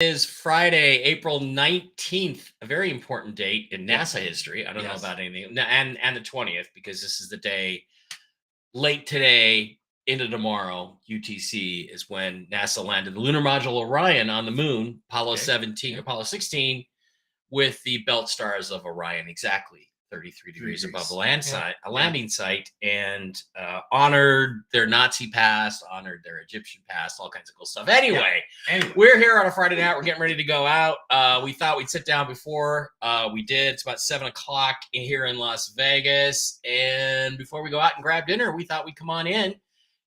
Is Friday, April 19th, a very important date in NASA history. I don't know Yes. about anything. And the 20th, because this is the day late today into tomorrow, UTC, is when NASA landed the lunar module Orion on the moon, Apollo Okay. 17, Yeah. Apollo 16, with the belt stars of Orion exactly 33 degrees above the landing site, and honored their Nazi past, honored their Egyptian past, all kinds of cool stuff. Anyway, we're here on a Friday night. We're getting ready to go out. We thought we'd sit down before we did. It's about 7 o'clock here in Las Vegas. And before we go out and grab dinner, we thought we'd come on in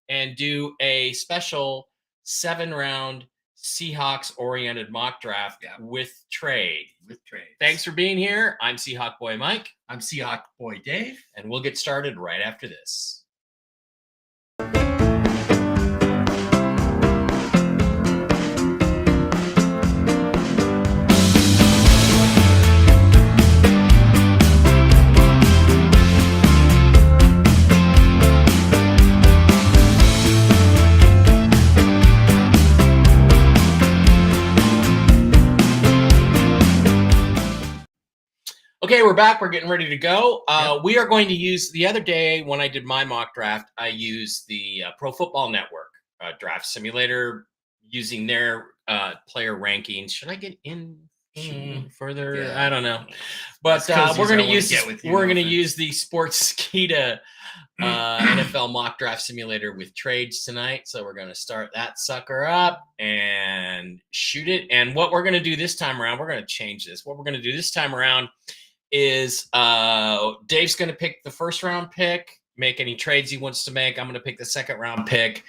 and do a special 7-round Seahawks oriented mock draft with trade. Thanks for being here. I'm Seahawk Boy Mike. I'm Seahawk Boy Dave. And we'll get started right after this. Okay, we're back. We're getting ready to go. We are going to use, the other day when I did my mock draft, I used the Pro Football Network draft simulator using their player rankings. Should I get in further? Yeah. I don't know. But we're going to use the Sportskeeda NFL mock draft simulator with trades tonight. So we're going to start that sucker up and shoot it. And what we're going to do this time around, we're going to change this. What we're going to do this time around is Dave's going to pick the first round pick, make any trades he wants to make. I'm going to pick the second round pick.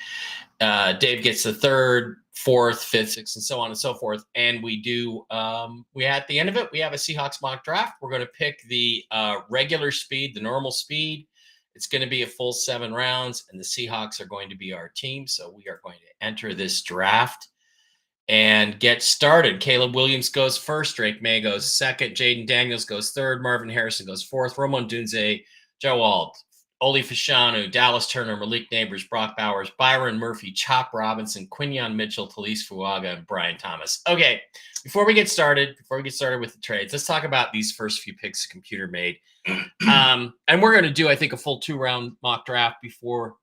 Dave gets the third, fourth, fifth, sixth, and so on and so forth. And we do, at the end of it, we have a Seahawks mock draft. We're going to pick the regular speed, the normal speed. It's going to be a full 7 rounds, and the Seahawks are going to be our team. So we are going to enter this draft and get started. Caleb Williams goes first. Drake May goes second. Jaden Daniels goes third. Marvin Harrison goes fourth. Roman Dunze, Joe Alt, Oli Fashanu, Dallas Turner, Malik Neighbors, Brock Bowers, Byron Murphy, Chop Robinson, Quinyon Mitchell, Talise Fuaga, and Brian Thomas. Okay, before we get started with the trades, let's talk about these first few picks the computer made. And we're going to do, I think, a full 2-round mock draft before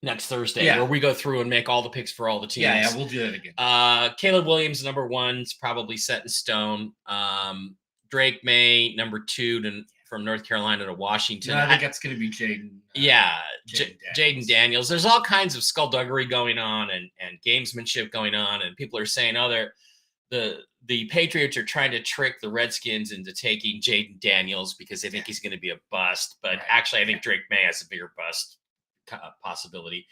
next Thursday, where we go through and make all the picks for all the teams. Yeah, we'll do that again. Caleb Williams, number 1, is probably set in stone. Drake May, number 2, from North Carolina to Washington. No, I think that's going to be Jaden. Jaden Daniels. There's all kinds of skullduggery going on and gamesmanship going on, and people are saying, the Patriots are trying to trick the Redskins into taking Jaden Daniels because they think he's going to be a bust. But actually, I think Drake May has a bigger bust possibility.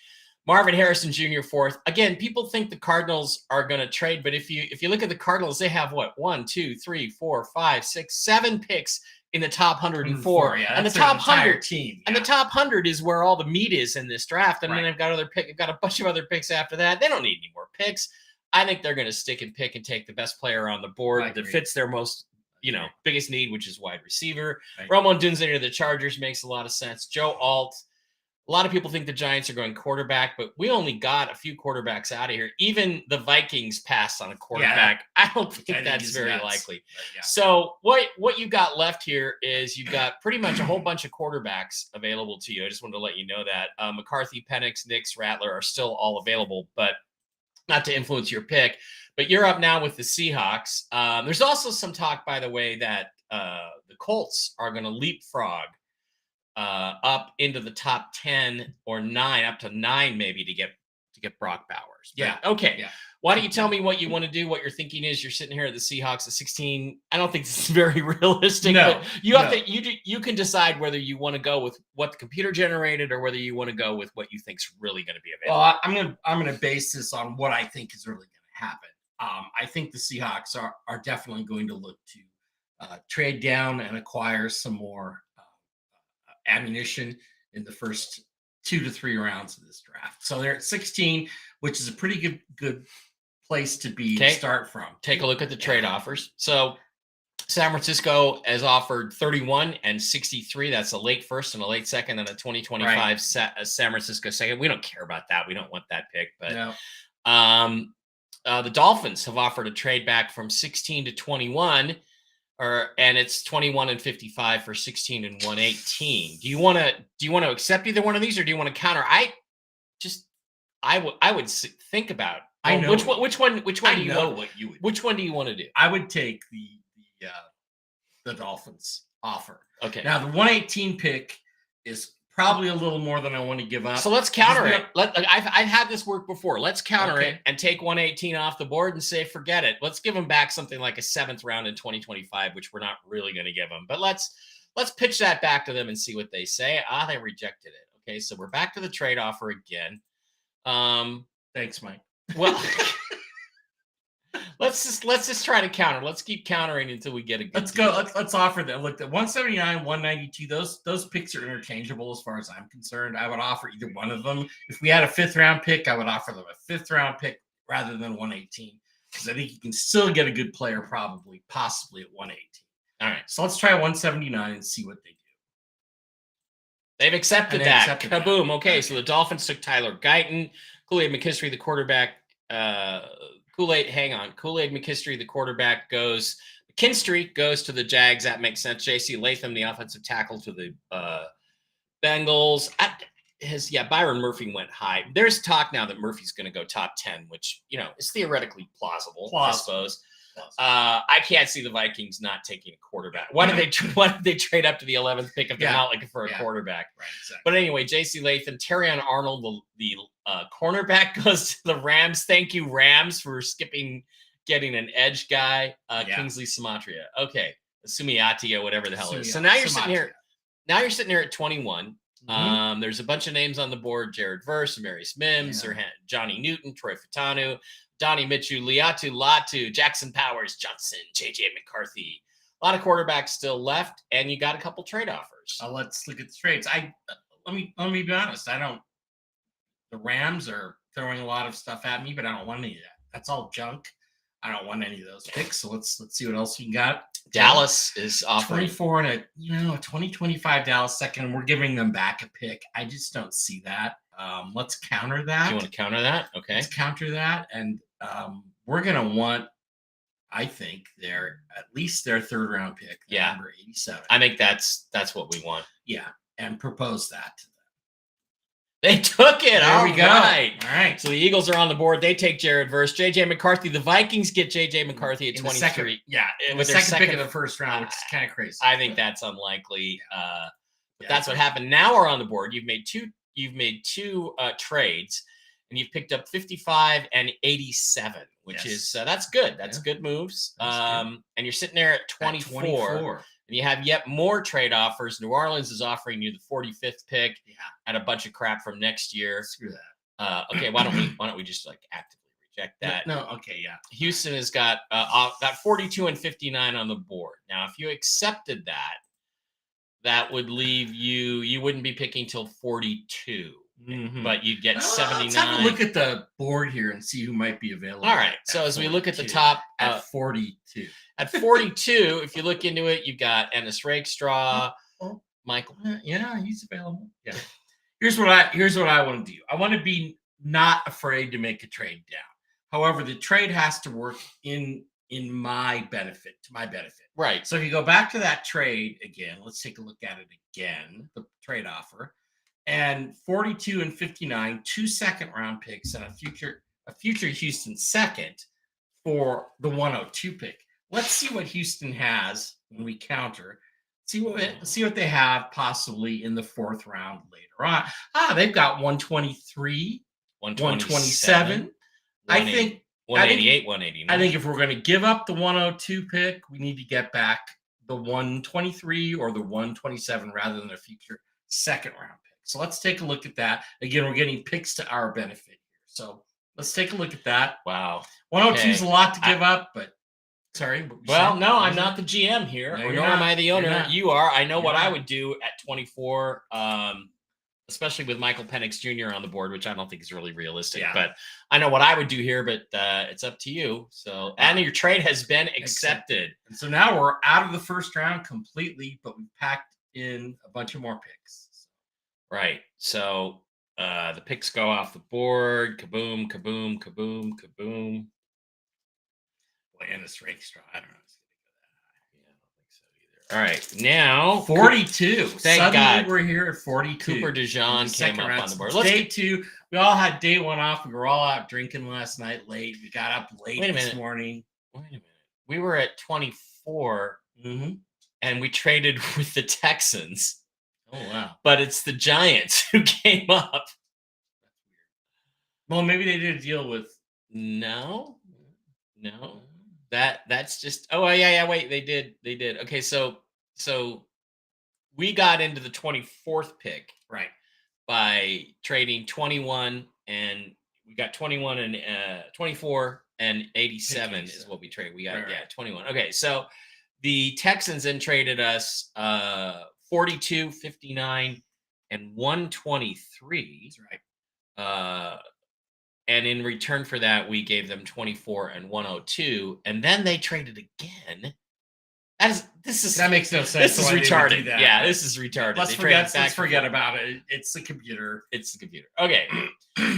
Marvin Harrison Jr. fourth. Again, people think the Cardinals are going to trade, but if you look at the Cardinals, they have 1, 2, 3, 4, 5, 6, 7 picks in the top 104. And the top 100 team. And the top 100 is where all the meat is in this draft. And then they've got a bunch of other picks after that. They don't need any more picks. I think they're going to stick and pick and take the best player on the board that fits their most, biggest need, which is wide receiver. Roman Dunze to the Chargers makes a lot of sense. Joe Alt. A lot of people think the Giants are going quarterback, but we only got a few quarterbacks out of here. Even the Vikings passed on a quarterback. I don't think that's very likely. So what you got left here is you've got pretty much a whole bunch of quarterbacks available to you. I just wanted to let you know that. McCarthy, Penix, Nix, Rattler are still all available, but not to influence your pick. But you're up now with the Seahawks. There's also some talk, by the way, that the Colts are going to leapfrog up into the top 10 or 9, up to 9 maybe to get Brock Bowers. Okay. Why don't you tell me what you want to do, what your thinking is? You're sitting here at the Seahawks at 16. I don't think this is very realistic. But you can decide whether you want to go with what the computer generated or whether you want to go with what you think's really going to be available. Well, I'm going to base this on what I think is really going to happen. I think the Seahawks are definitely going to look to trade down and acquire some more ammunition in the first 2 to 3 rounds of this draft. So they're at 16, which is a pretty good place to be to start from. Take a look at the trade offers. So San Francisco has offered 31 and 63. That's a late first and a late second and a 2025 San Francisco second. We don't care about that. We don't want that pick. But The Dolphins have offered a trade back from 16 to 21, and it's 21 and 55 for 16 and 118. Do you want to accept either one of these, or do you want to counter? I would think about. I know which one I do you know want? what you would. Which one do you want to do? I would take the Dolphins offer. Okay. Now the 118 pick is probably a little more than I want to give up. So let's counter it. I've had this work before. Let's counter it and take 118 off the board and say, forget it. Let's give them back something like a 7th round in 2025, which we're not really going to give them. But let's pitch that back to them and see what they say. They rejected it. Okay, so we're back to the trade offer again. Thanks, Mike. Well, let's just try to counter. Let's keep countering until we get a good Let's deal. go. Let's offer them. Look, the 179, 192. Those picks are interchangeable as far as I'm concerned. I would offer either one of them. If we had a 5th round pick, I would offer them a 5th round pick rather than 118, because I think you can still get a good player, possibly at 118. All right. So let's try 179 and see what they do. They've accepted And they that. accepted that. Kaboom. Okay, Okay. so the Dolphins took Tyler Guyton. Kool-Aid McKinstry, the quarterback. Kool-Aid McKinstry, the quarterback, goes. McKinstry goes to the Jags. That makes sense. J.C. Latham, the offensive tackle, to the Bengals. Byron Murphy went high. There's talk now that Murphy's going to go top 10, which, is theoretically plausible. I suppose. I can't see the Vikings not taking a quarterback. Why did they trade up to the 11th pick if they're not looking for a quarterback? Right, exactly. But anyway, J.C. Latham, Terrion Arnold, the cornerback, goes to the Rams. Thank you, Rams, for getting an edge guy. Kingsley Sumatria. Okay, Sumiati or whatever the hell it is. So now you're sitting here. Now you're sitting here at 21. Mm-hmm. There's a bunch of names on the board: Jared Verse, Marius Mims, Johnny Newton, Troy Fatanu, Donnie Mitchell, Liatu Latu, Jackson Powers, Johnson, JJ McCarthy. A lot of quarterbacks still left, and you got a couple trade offers. Let's look at the trades. Let me be honest. The Rams are throwing a lot of stuff at me, but I don't want any of that. That's all junk. I don't want any of those picks. So let's see what else we got. Dallas is offering 24 and a 2025 Dallas second, and we're giving them back a pick. I just don't see that. Let's counter that. Do you want to counter that? Okay. Let's counter that, and we're gonna want, I think, at least their 3rd round pick. Number 87. I think that's what we want. Yeah, and propose that to them. They took it. There we go. Right. All right. So the Eagles are on the board. They take Jared Verse. JJ McCarthy. The Vikings get JJ McCarthy at 23. With their second pick of the 1st round, which is kind of crazy. I think that's unlikely. But that's what happened. Now we're on the board. You've made two trades, and you've picked up 55 and 87, which is that's good. That's good moves. And you're sitting there at 24. And you have yet more trade offers. New Orleans is offering you the 45th pick and a bunch of crap from next year. Screw that. Okay, why don't we just actively reject that? No. Okay, yeah. Houston has got 42 and 59 on the board. Now, if you accepted that would leave you wouldn't be picking till 42. Mm-hmm. But you'd get 79. Let's have a look at the board here and see who might be available. All right. So as we look at the top at 42. At 42, if you look into it, you've got Ennis Rakestraw, Michael. Yeah, he's available. Yeah. Here's what I want to do. I want to be not afraid to make a trade down. However, the trade has to work in my benefit, to my benefit. Right. So if you go back to that trade again, let's take a look at it again, the trade offer. And 42 and 59, 2 second-round picks and a future Houston second for the 102 pick. Let's see what Houston has when we counter. See what they have possibly in the 4th round later on. They've got 123, 127. I think 188, 189. I think if we're going to give up the 102 pick, we need to get back the 123 or the 127 rather than a future 2nd round pick. So let's take a look at that. Again, we're getting picks to our benefit here. So let's take a look at that. Wow. 102 is a lot to give up, but sorry. Well, no, I'm not the GM here, nor am I the owner. You are. I know what I would do at 24, especially with Michael Penix Jr. on the board, which I don't think is really realistic. But I know what I would do here, but it's up to you. So, and your trade has been accepted. And so now we're out of the 1st round completely, but we've packed in a bunch of more picks. Right. So the picks go off the board. Kaboom, kaboom, kaboom, kaboom. Ennis Rakestraw. I don't know. All right, now 42. Thank Suddenly God. we're here at 42. Cooper DeJean came up on the board. Day 2. We all had day 1 off. We were all out drinking last night late. We got up late this morning. Wait a minute. We were at 24, mm-hmm. and we traded with the Texans. Oh, wow. But it's the Giants who came up. That's weird. Well, maybe they did a deal with... No. That's just... Oh, yeah. Wait, they did. Okay, so we got into the 24th pick. Right. By trading 21, and we got 21 and 24 and 87 is what we traded. We got, right. 21. Okay, so the Texans then traded us 42, 59, and 123. That's right. And in return for that, we gave them 24 and 102. And then they traded again. That makes no sense. This is retarded. Yeah, this is retarded. Let's forget about it. It's the computer. Okay.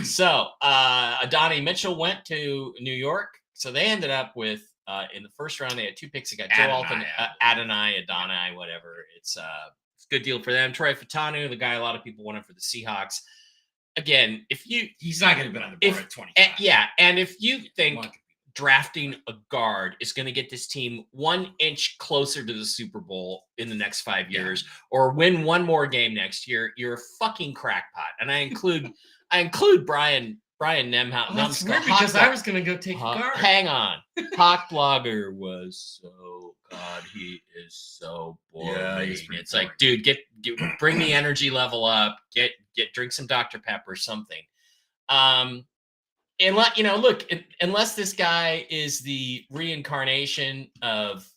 So Adonai Mitchell went to New York. So they ended up with in the first round, they had 2 picks. They got Joe Alton, Adonai, whatever. It's a good deal for them. Troy Fatanu, the guy a lot of people wanted for the Seahawks. Again, he's not going to be on the board at 25. Yeah, and if you think drafting a guard is going to get this team 1 inch closer to the Super Bowl in the next 5 years, or win one more game next year, you're a fucking crackpot. And I include Brian Nemhout. That's weird because I was going to go take a guard. Hang on. Hawk Blogger was God, he is so boring. Yeah, it's boring. Like, dude, bring the energy level up. Drink some Dr. Pepper, something. And look, unless this guy is the reincarnation of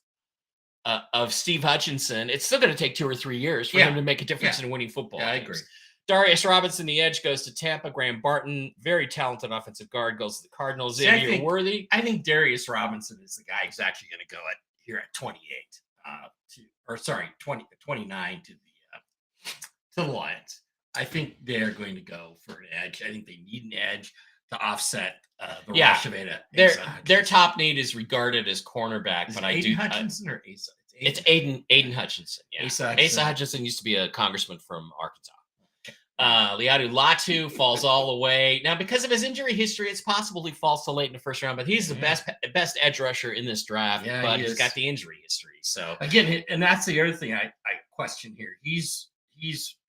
Steve Hutchinson, it's still going to take 2 or 3 years for him to make a difference in winning football games. I agree. Darius Robinson, the edge, goes to Tampa. Graham Barton, very talented offensive guard, goes to the Cardinals. Xavier Worthy. I think Darius Robinson is the guy who's actually going to go here at 28, 29 to the Lions. I think they're going to go for an edge. I think they need an edge to offset the rush of their top need is regarded as cornerback, is but Aiden Hutchinson or Asa? It's Aiden Hutchinson. Yeah, Asa Hutchinson used to be a congressman from Arkansas. Liatu Latu falls all the way now because of his injury history. It's possible he falls to late in the first round, but he's the best edge rusher in this draft. Yeah, but he's got the injury history. So again, and that's the other thing I question here. He's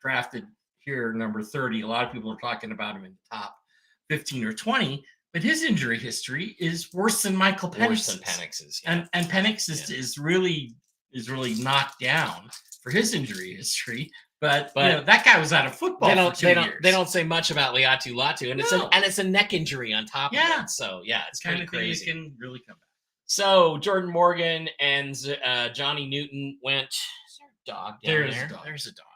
drafted here number 30. A lot of people are talking about him in the top 15 or 20, but his injury history is worse than Michael Penix's. Worse than Penix's, and Penix is really knocked down for his injury history. But that guy was out of football for 2 years. They don't say much about Liatu Latu, and it's a neck injury on top of it. So it's kind of crazy. Thing can really come back. So Jordan Morgan and Johnny Newton went. Is there a dog down there? There's a dog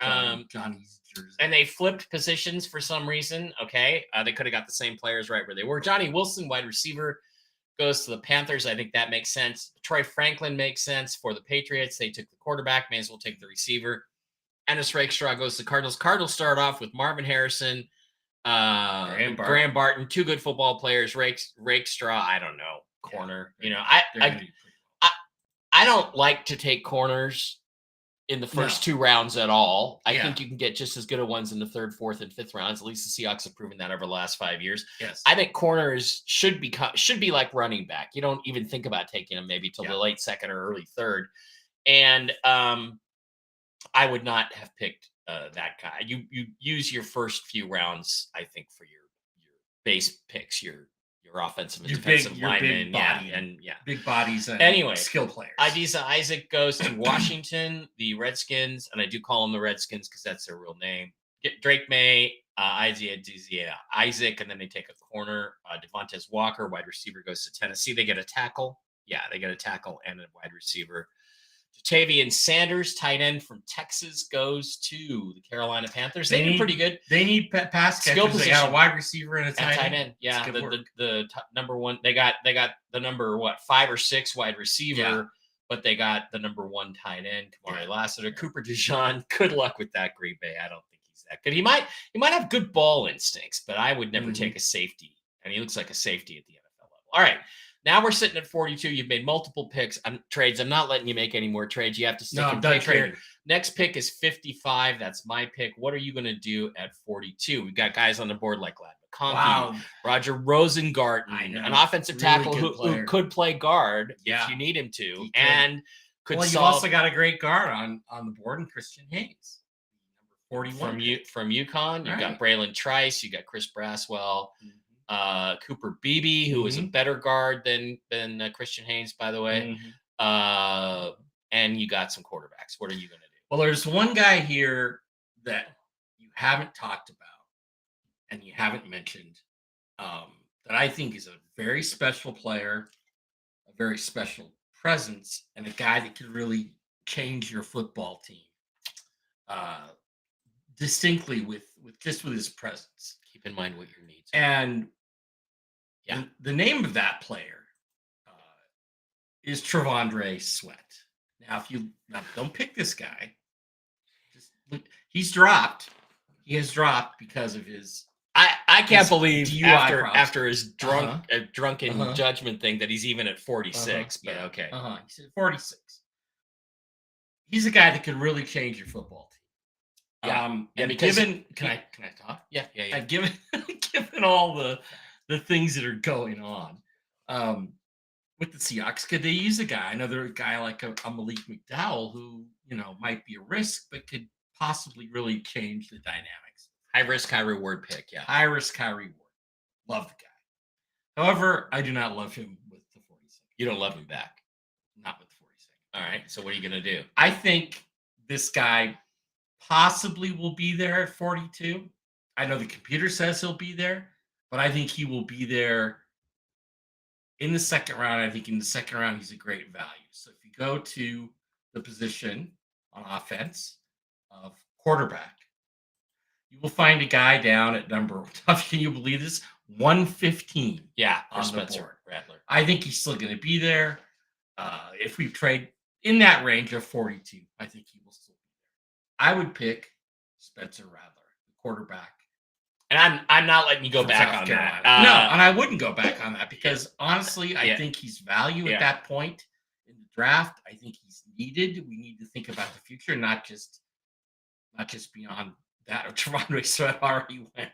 down there. Johnny's jersey. And they flipped positions for some reason. Okay, they could have got the same players right where they were. Johnny Wilson, wide receiver, goes to the Panthers. I think that makes sense. Troy Franklin makes sense for the Patriots. They took the quarterback. May as well take the receiver. Ennis Rakestraw goes to the Cardinals. Cardinals start off with Marvin Harrison, Graham Barton, 2 good football players. Rakestraw, I don't know, corner. I don't like to take corners in the first 2 rounds at all. I think you can get just as good of ones in the 3rd, 4th, and 5th rounds. At least the Seahawks have proven that over the last 5 years. Yes, I think corners should be like running back. You don't even think about taking them maybe till the late 2nd or early 3rd. And I would not have picked that guy. You use your first few rounds, I think, for your base picks, your offensive and defensive linemen, big bodies. And skill players. Ibiza Isaac goes to Washington, the Redskins, and I do call them the Redskins because that's their real name. Get Drake May, Isaac, and then they take a corner. Devontae Walker, wide receiver, goes to Tennessee. They get a tackle. Yeah, they get a tackle and a wide receiver. Jatavian Sanders, tight end from Texas, goes to the Carolina Panthers. They need pretty good. They need pass catchers. They got a wide receiver and a tight end. Yeah, the number one. They got the number 5 or 6 wide receiver, but they got the number 1 tight end, Kamari Lassiter. Cooper DeJean. Good luck with that, Green Bay. I don't think he's that good. He might have good ball instincts, but I would never take a safety, and he looks like a safety at the NFL level. All right. Now we're sitting at 42. You've made multiple picks. Trades. I'm not letting you make any more trades. You have to stick No, and I'm done pick here. trading. Next pick is 55. That's my pick. What are you going to do at 42? We've got guys on the board like Lad McConkey, Wow. Roger Rosengarten, an offensive Really tackle good who player. could play guard Yeah. if you need him to, He could. and could Well, you've solve also got a great guard on the board, and Christian Hayes, number 41 from UConn. You've got Right. Braylon Trice. You got Chris Braswell. Mhm. Cooper Beebe, who is a Mhm. better guard than Christian Haynes, by the way. Mhm. And you got some quarterbacks. What are you going to do? Well, there's one guy here that you haven't talked about and you haven't mentioned that I think is a very special player, a very special presence, and a guy that could really change your football team distinctly with his presence. Keep in mind what your needs are. And yeah, the name of that player is Trevondre Sweat. Now, don't pick this guy. Just look, he's dropped. He has dropped because of his. I can't his believe DUI after his drunken Uh-huh. judgment thing that he's even at 46. But Yeah. okay, He's at 46. He's a guy that could really change your football team. Yeah. And because can I talk? Yeah. Given all the things that are going on with the Seahawks, could they use another guy like a Malik McDowell who might be a risk but could possibly really change the dynamics? High risk, high reward pick. Yeah, high risk, high reward. Love the guy. However, I do not love him with the 42nd. You don't love him back. Not with the 42nd. All right. So what are you going to do? I think this guy possibly will be there at 42. I know the computer says he'll be there, but I think he will be there in the second round. I think in the second round, he's a great value. So if you go to the position on offense of quarterback, you will find a guy down at number, can you believe this? 115. Yeah, on Spencer the board. Rattler. I think he's still going to be there. If we trade in that range of 42, I think he will still be there. I would pick Spencer Rattler, the quarterback. And I'm not letting you go back on that. No, and I wouldn't go back on that because honestly, I think he's value at that point in the draft. I think he's needed. We need to think about the future, not just beyond that of Trevondre Sweat already went.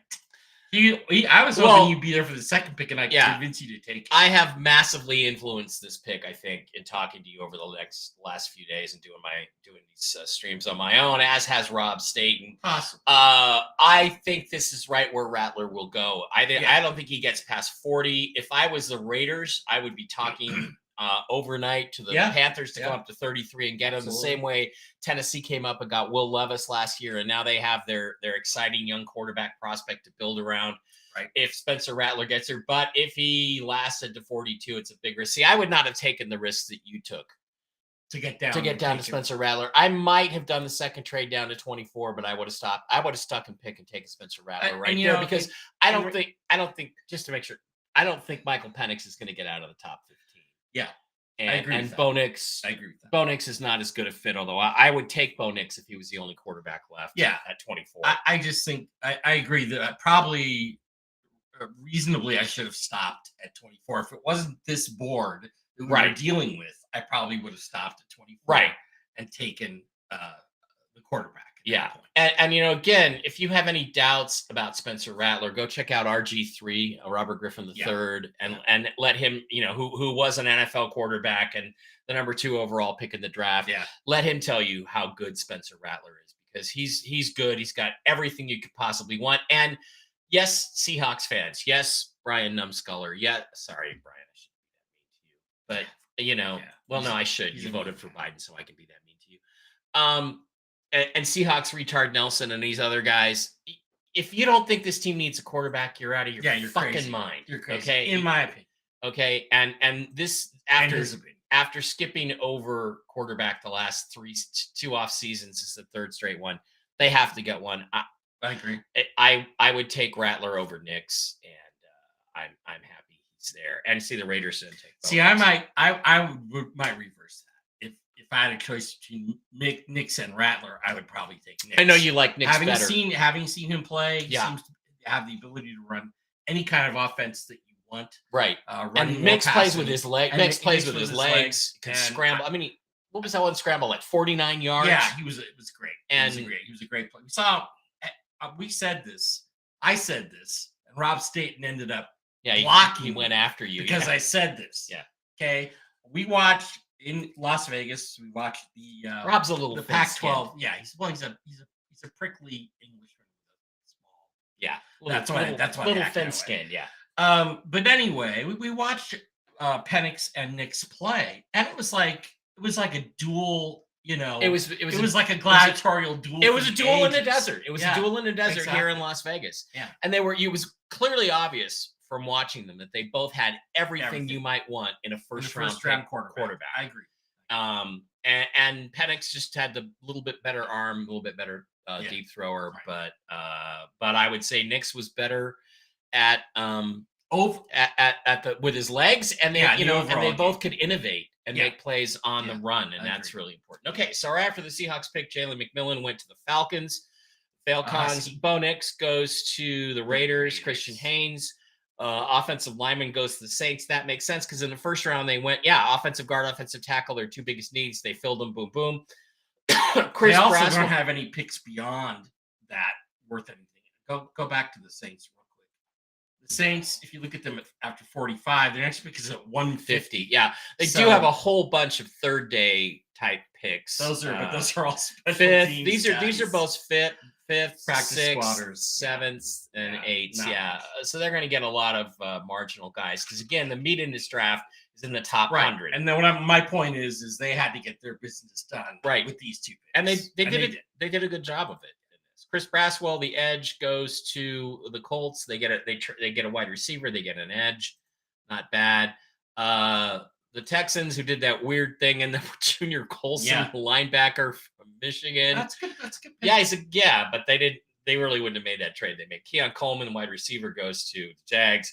I was hoping you'd be there for the second pick, and I convinced you to take it. I have massively influenced this pick, I think, in talking to you over the last few days and doing these streams on my own, as has Rob Staten. Awesome. I think this is right where Rattler will go. I don't think he gets past 40. If I was the Raiders, I would be talking overnight to the Panthers to go up to 33 and get him the same way Tennessee came up and got Will Levis last year, and now they have their exciting young quarterback prospect to build around. Right. If Spencer Rattler gets there, but if he lasted to 42, it's a big risk. See, I would not have taken the risk that you took to get down to Spencer Rattler. I might have done the second trade down to 24, but I would have stopped. I would have stuck and pick and taken Spencer Rattler there because I don't think just to make sure, I don't think Michael Penix is going to get out of the top 15. Yeah, and, I agree. And Bo Nix, I agree with that. Bo Nix is not as good a fit, although I would take Bo Nix if he was the only quarterback left. Yeah, at 24. I just think I agree that probably reasonably I should have stopped at 24. If it wasn't this board that we were dealing with, I probably would have stopped at 24. And taken the quarterback. Yeah. And again, if you have any doubts about Spencer Rattler, go check out RG3, Robert Griffin III, and let him, who was an NFL quarterback and the number 2 overall pick in the draft. Yeah. Let him tell you how good Spencer Rattler is, because he's good. He's got everything you could possibly want. And yes, Seahawks fans. Yes, Brian Numskuller. Yeah, sorry, Brian, I shouldn't be that mean to you. But no, I should. You voted for Biden, so I can be that mean to you. And Seahawks retard Nelson and these other guys. If you don't think this team needs a quarterback, you're out of your fucking crazy. mind. You're crazy. Okay, in my opinion. Okay, and this after skipping over quarterback the last 2 off seasons, this is the third straight one. They have to get one. I agree. I would take Rattler over Nix, and I'm happy he's there. And see the Raiders didn't take. See, I might reverse that. If I had a choice between Nix and Rattler, I would probably take Nix. I know you like Nix better. Having seen him play, he seems to have the ability to run any kind of offense that you want. Right. Running And more Mix plays passing. with his leg. And Mix plays Mix with his legs. Can and scramble. I mean, what was that one scramble? Like 49 yards? Yeah, it was great. And He was a great player. We saw, we said this. I said this, and Rob Staten ended up blocking. He went after you because I said this. Yeah. Okay. We watched in Las Vegas. We watched the Rob's a little the thin-skinned. Pac-12. Yeah, he's a prickly Englishman with a small. Yeah, That's why little thin-skinned. Yeah. But anyway, we watched Penix and Nick's play, and it was like a duel. It was like a gladiatorial duel. It was a duel in the desert. It was a duel in the desert exactly. here in Las Vegas. Yeah. And it was clearly obvious from watching them that they both had everything you might want in a first round quarterback. I agree. And Penix just had the little bit better arm, a little bit better deep thrower, right. but I would say Nix was better at with his legs, and they both could innovate and make plays on the run, and that's really important. Okay, so right after the Seahawks pick, Jalen McMillan went to the Falcons. Falcons. Bo Nix goes to the Raiders. Christian Haynes, offensive lineman, goes to the Saints. That makes sense because in the first round they went, offensive guard, offensive tackle, their two biggest needs. They filled them. Boom, boom. They also don't have any picks beyond that worth anything. Go back to the Saints real quick. The Saints, if you look at them after 45, their next pick is at 150. Yeah, they do have a whole bunch of third day type picks. Those are all special fifth. teams These are both fifth, practice sixth, squatters, sevenths, and eights. Yeah, so they're going to get a lot of marginal guys because again, the meat in this draft is in the top 100. And then my point is they had to get their business done with these two picks. And they did a good job of it. Chris Braswell, the edge, goes to the Colts. They get a wide receiver. They get an edge. Not bad. The Texans, who did that weird thing, and the Junior Colson, linebacker from Michigan. That's good. Pick. But they really wouldn't have made that trade. They made Keon Coleman, wide receiver, goes to the Jags.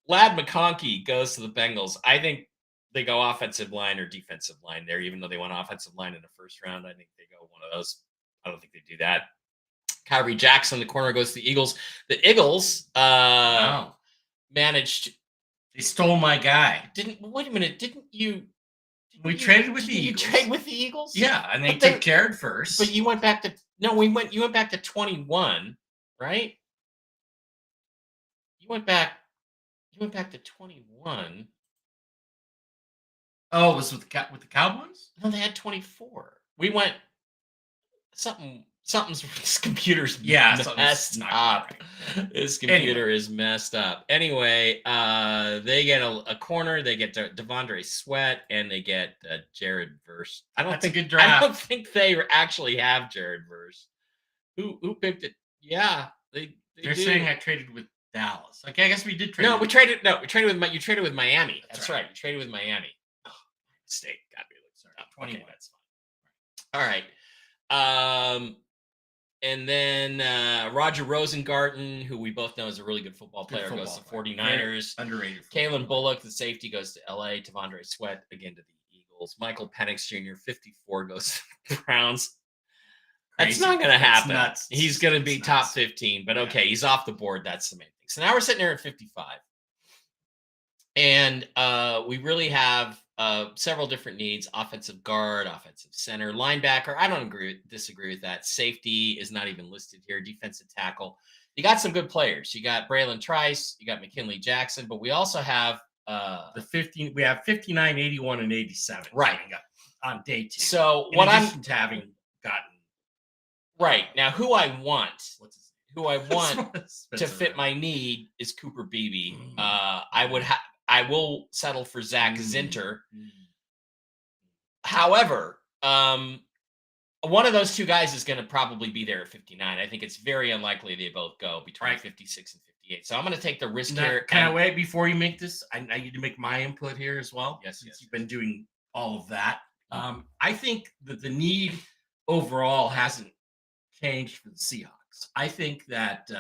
Lad McConkey goes to the Bengals. I think they go offensive line or defensive line there, even though they went offensive line in the first round. I think they go one of those. I don't think they do that. Kyrie Jackson, the corner, goes to the Eagles. The Eagles managed. They stole my guy. Wait a minute? Didn't you? We traded with the Eagles. You trade with the Eagles? Yeah, and they took Jared first. But you went back to You went back to 21, right? You went back to 21. Oh, it was with the Cowboys? No, they had 24. We went something's this computer's messed up. This computer is messed up. Anyway, they get a corner. They get Devondre Sweat, and they get Jared Verse. That's a good draft. I don't think they actually have Jared Verse. Who picked it? Yeah, they're saying I traded with Dallas. Okay, I guess we did trade. We traded with you traded with Miami. That's right. You traded with Miami. Oh, mistake. Got me. Sorry. 21. Okay, that's fine. All right. And then Roger Rosengarten, who we both know is a really good football player, goes to 49ers. Underrated. Kalen Bullock, the safety, goes to LA. Devondre Sweat, again, to the Eagles. Michael Penix Jr., 54, goes to the Browns. Crazy. That's not going to happen. He's going to be top 15, but okay, he's off the board. That's the main thing. So now we're sitting here at 55. And we really have several different needs: offensive guard, offensive center, linebacker. I don't disagree with that. Safety is not even listed here. Defensive tackle. You got some good players. You got Braylon Trice. You got McKinley Jackson. But we also have We have 59, 81, and 87. Right on day 2. So having gotten right now, who I want to fit my need is Cooper Beebe. I will settle for Zach Zinter. However, one of those two guys is going to probably be there at 59. I think it's very unlikely they both go between 56 and 58. So I'm going to take the risk here. Can I wait before you make this? I need to make my input here as well. Yes. You've been doing all of that. I think that the need overall hasn't changed for the Seahawks. I think that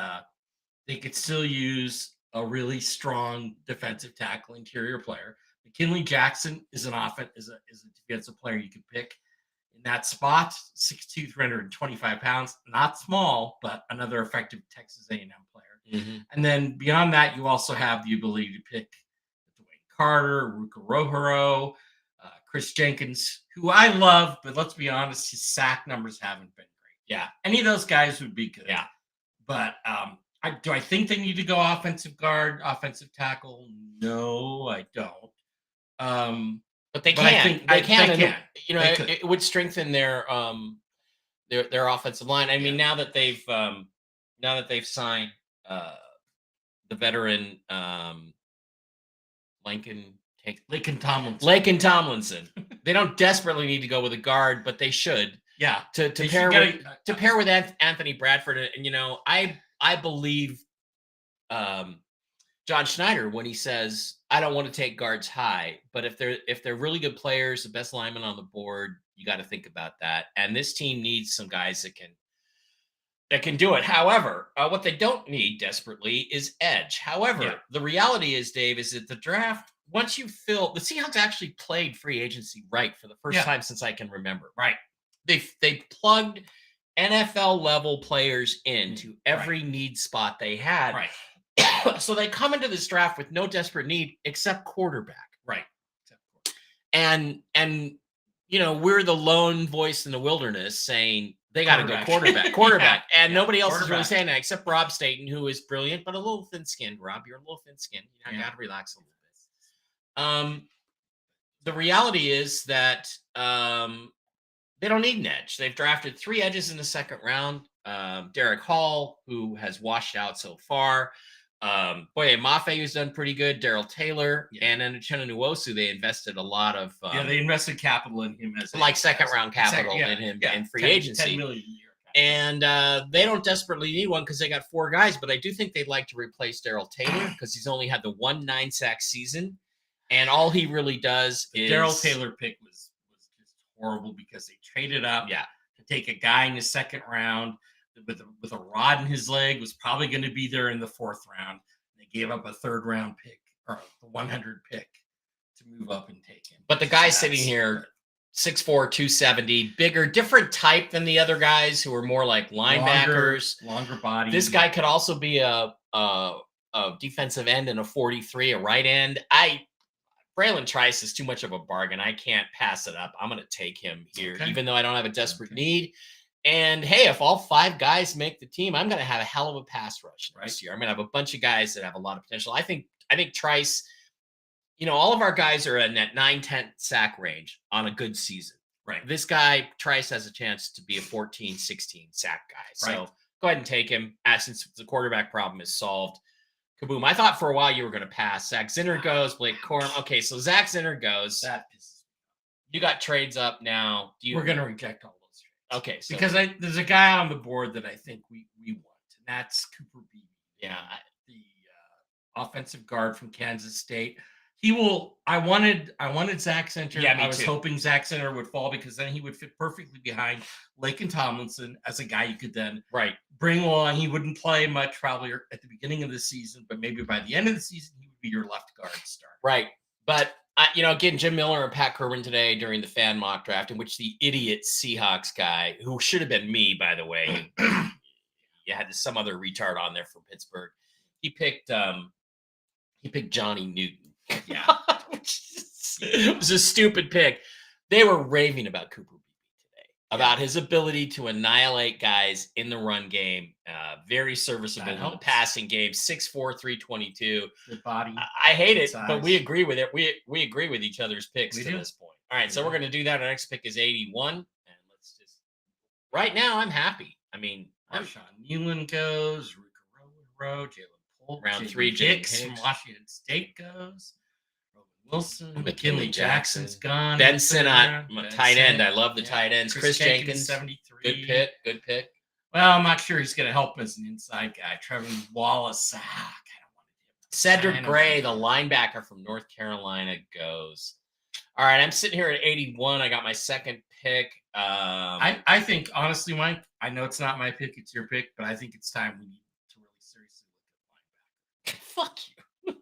they could still use a really strong defensive tackle interior player. McKinley Jackson is a defensive player you could pick in that spot. 6'2", 325 pounds, not small, but another effective Texas A&M player. Mhm. And then beyond that, you also have the ability to pick Dwayne Carter, Ruka Rohiro, Chris Jenkins, who I love, but let's be honest, his sack numbers haven't been great. Yeah. Any of those guys would be good. Yeah. But do I think they need to go offensive guard, offensive tackle? No, I don't. But they But I can. think They I- can. they and can. You know, They it, could. it would strengthen their offensive line. I mean, now that they've signed the veteran Laken Tomlinson. Laken Tomlinson. They don't desperately need to go with a guard, but they should. Yeah. To They pair should with get to pair with Anthony Bradford, and you know, I believe John Schneider when he says, "I don't want to take guards high, but if they're really good players, the best lineman on the board, you got to think about that." And this team needs some guys that can do it. However, what they don't need desperately is edge. However, the reality is, Dave, is that the draft, once you fill, the Seahawks actually played free agency right for the first time since I can remember. Right. They plugged NFL level players into every need spot they had. Right. So they come into this draft with no desperate need except quarterback. Right. And you know, we're the lone voice in the wilderness saying they got to go quarterback. And nobody else is really saying that except Rob Staten, who is brilliant, but a little thin-skinned. Rob, you're a little thin-skinned. You got to relax a little bit. The reality is that they don't need an edge. They've drafted 3 edges in the second round. Derek Hall, who has washed out so far. Boye Mafe, who's done pretty good. Daryl Taylor and then Uchenna Nwosu. They invested a lot of they invested capital in him as second round capital in him in free agency. 10 million a year. And they don't desperately need one because they got 4 guys, but I do think they'd like to replace Daryl Taylor because he's only had the 1 9-sack season, and all he really does is Daryl Taylor pick was just horrible because they traded up to take a guy in the second round with a rod in his leg, was probably going to be there in the 4th round. They gave up a 3rd round pick or the 100 pick to move up and take him. But the guy sitting here, 6'4", 270, bigger, different type than the other guys who are more like linebackers, longer body. This guy could also be a defensive end and a 43, a right end. Braylon Trice is too much of a bargain. I can't pass it up. I'm going to take him here, even though I don't have a desperate need. And hey, if all 5 guys make the team, I'm going to have a hell of a pass rush this year. I'm going to have a bunch of guys that have a lot of potential. I think Trice, you know, all of our guys are in that 9-10 sack range on a good season. Right. This guy, Trice, has a chance to be a 14-16 sack guy. So go ahead and take him since the quarterback problem is solved. Kaboom. I thought for a while you were going to pass. Zach Zinner goes, Blake Corum. Okay, so Zach Zinner goes. That pisses me. You got trades up now. We're going to reject all those trades. Okay. So, because there's a guy on the board that I think we want, and that's Cooper Beebe. Yeah. The offensive guard from Kansas State. He will. I wanted Zach Zinner. Yeah, me I was too. hoping Zach Zinner would fall because then he would fit perfectly behind Laken Tomlinson as a guy you could then bring along. He wouldn't play much probably at the beginning of the season, but maybe by the end of the season he would be your left guard starter. Right, but you know, again, Jim Miller and Pat Kerwin today during the fan mock draft, in which the idiot Seahawks guy, who should have been me, by the way, you had some other retard on there from Pittsburgh. He picked Johnny Newton. Yeah. It was a stupid pick. They were raving about Cooper Beebe today, about his ability to annihilate guys in the run game. Very serviceable in the passing game. 6'4", 322. Good body. I hate it, but we agree with it. We agree with each other's picks to this point. All right, so we're going to do that. Our next pick is 81. And let's just – right now, I'm happy. I mean – Marshawn Newland goes. Ruka Rowe, Jalen Polk. Round 3, Hicks from Washington State goes. Wilson, McKinley Jackson's gone. Ben Sinnott, tight end. I love the tight ends. Chris Jenkins, 73. Good pick. Well, I'm not sure he's going to help as an inside guy. Trevin Wallace, I don't want to. Cedric Gray, the linebacker from North Carolina, goes. All right, I'm sitting here at 81. I got my second pick. I think, honestly, Mike, I know it's not my pick, it's your pick, but I think it's time we need to really seriously look at linebacker. Fuck you.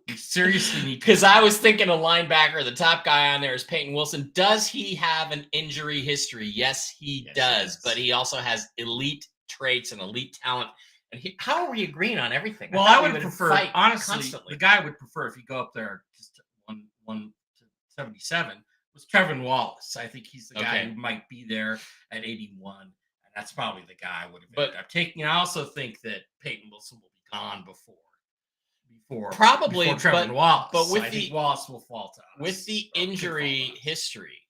You seriously need to. Because I was thinking a linebacker. The top guy on there is Peyton Wilson. Does he have an injury history? Yes, he does. But he also has elite traits and elite talent And how are we agreeing on everything? Well, thought I we would prefer, fight honestly, constantly. the guy I would prefer if you go up there just to 177 was Trevin Wallace. I think he's the guy Okay. who might be there at 81. And that's probably the guy I would have But- ended up taking. I also think that Peyton Wilson will be gone before Probably, Trevin but Wallace. but with I think the Wallace will fall to us. with the or could fall to injury us. history,